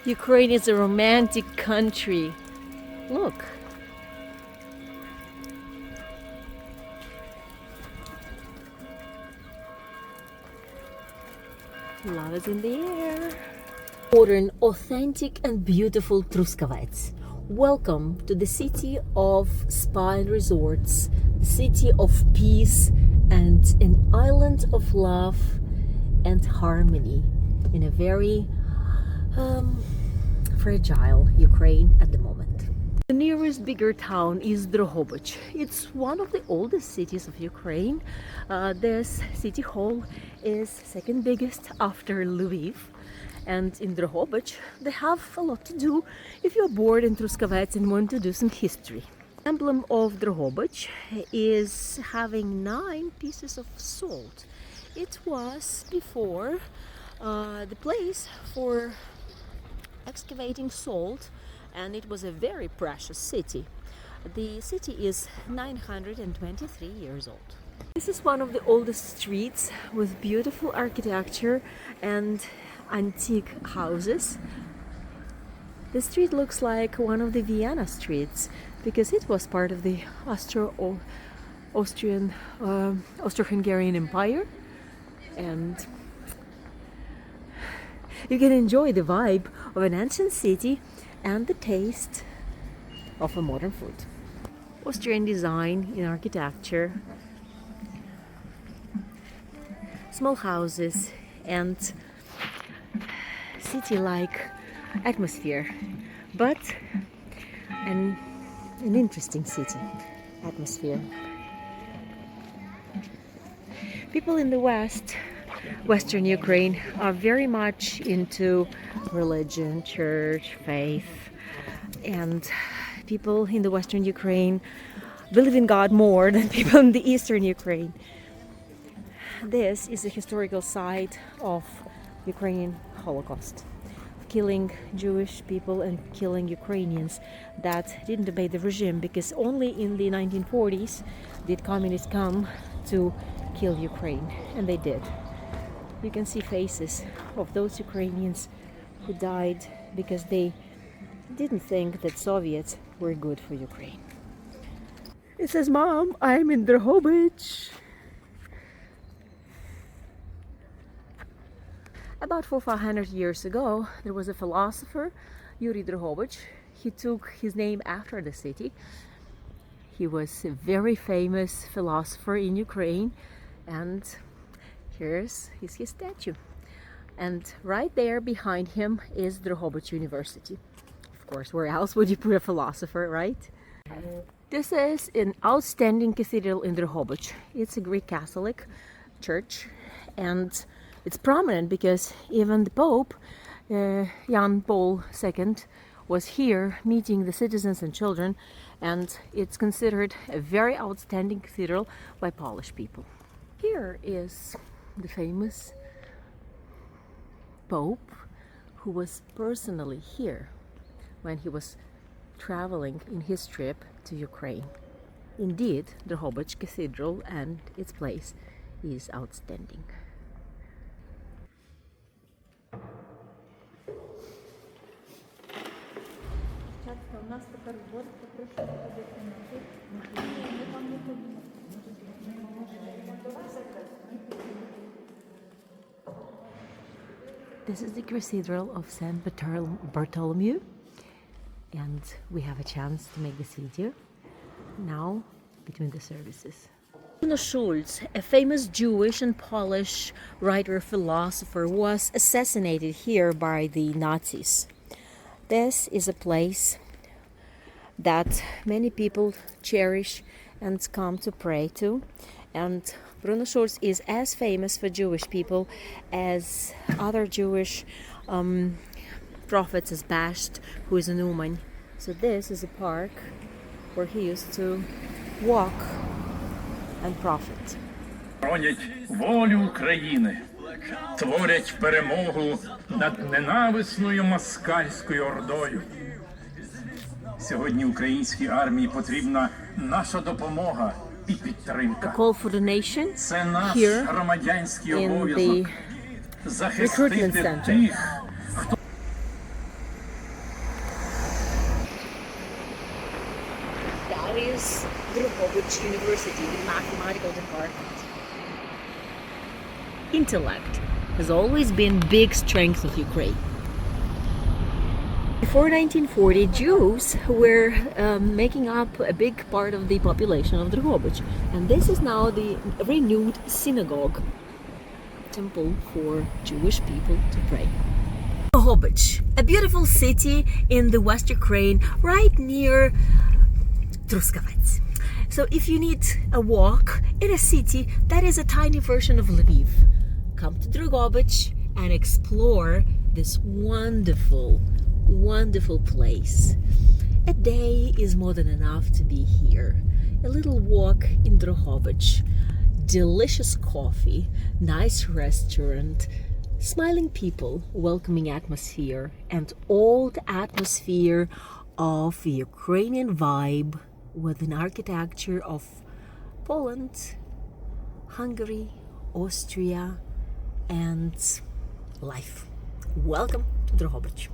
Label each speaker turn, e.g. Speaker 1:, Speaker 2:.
Speaker 1: Ukraine is a romantic country. Look. Love is in the air. Modern, authentic and beautiful Truskavets. Welcome to the city of spa and resorts, the city of peace and an island of love and harmony in a very fragile Ukraine at the moment. The nearest bigger town is Drohobych. It's one of the oldest cities of Ukraine. This city hall is second biggest after Lviv. And in Drohobych, they have a lot to do if you're bored in Truskavets and want to do some history. The emblem of Drohobych is having 9 pieces of salt. It was before the place for excavating salt, and it was a very precious city. The city is 923 years old. This is one of the oldest streets with beautiful architecture and antique houses. The street looks like one of the Vienna streets because it was part of the Austro-Hungarian Empire, and you can enjoy the vibe of an ancient city and the taste of a modern food. Austrian design in architecture, small houses and city-like atmosphere, but an interesting city atmosphere. People in the Western Ukraine are very much into religion, church, faith, and people in the Western Ukraine believe in God more than people in the Eastern Ukraine. This is a historical site of Ukrainian Holocaust, killing Jewish people and killing Ukrainians that didn't obey the regime, because only in the 1940s did communists come to kill Ukraine, and they did. You can see faces of those Ukrainians who died because they didn't think that Soviets were good for Ukraine. It says, "Mom, I'm in Drohobych." About 400 years ago, there was a philosopher, Yuri Drohobych. He took his name after the city. He was a very famous philosopher in Ukraine, and here's his statue. And right there behind him is Drohobych University. Of course, where else would you put a philosopher, right? This is an outstanding cathedral in Drohobych. It's a Greek Catholic church, and it's prominent because even the Pope, Jan Paul II, was here meeting the citizens and children, and it's considered a very outstanding cathedral by Polish people. Here is the famous Pope who was personally here when he was traveling in his trip to Ukraine. Indeed, Drohobych Cathedral and its place is outstanding. This is the Cathedral of St. Bartholomew, and we have a chance to make this video now between the services. Bruno Schulz, a famous Jewish and Polish writer philosopher, was assassinated here by the Nazis. This is a place that many people cherish and come to pray to, and Bruno Schulz is as famous for Jewish people as other Jewish prophets, as Basht, who is an Uman. So this is a park where he used to walk and prophet.
Speaker 2: Боронять волю України, творять перемогу над ненависною москальською ордою. Сьогодні українській армії потрібна наша допомога і підтримка.
Speaker 1: Call for the nation
Speaker 2: Це наш
Speaker 1: here
Speaker 2: громадянський
Speaker 1: in
Speaker 2: обов'язок
Speaker 1: the recruitment
Speaker 2: захистити
Speaker 1: center.
Speaker 2: тих, хто
Speaker 1: university with mathematical department. Intellect has always been big strength of Ukraine. Before 1940, Jews were making up a big part of the population of Drohobych, and this is now the renewed synagogue, temple for Jewish people to pray. Drohobych, a beautiful city in the West Ukraine, right near Truskavets. So if you need a walk in a city that is a tiny version of Lviv, come to Drohobych and explore this wonderful place. A day is more than enough to be here. A little walk in Drohobych, delicious coffee, nice restaurant, smiling people, welcoming atmosphere, and old atmosphere of Ukrainian vibe with an architecture of Poland, Hungary, Austria, and life. Welcome to Drohobych.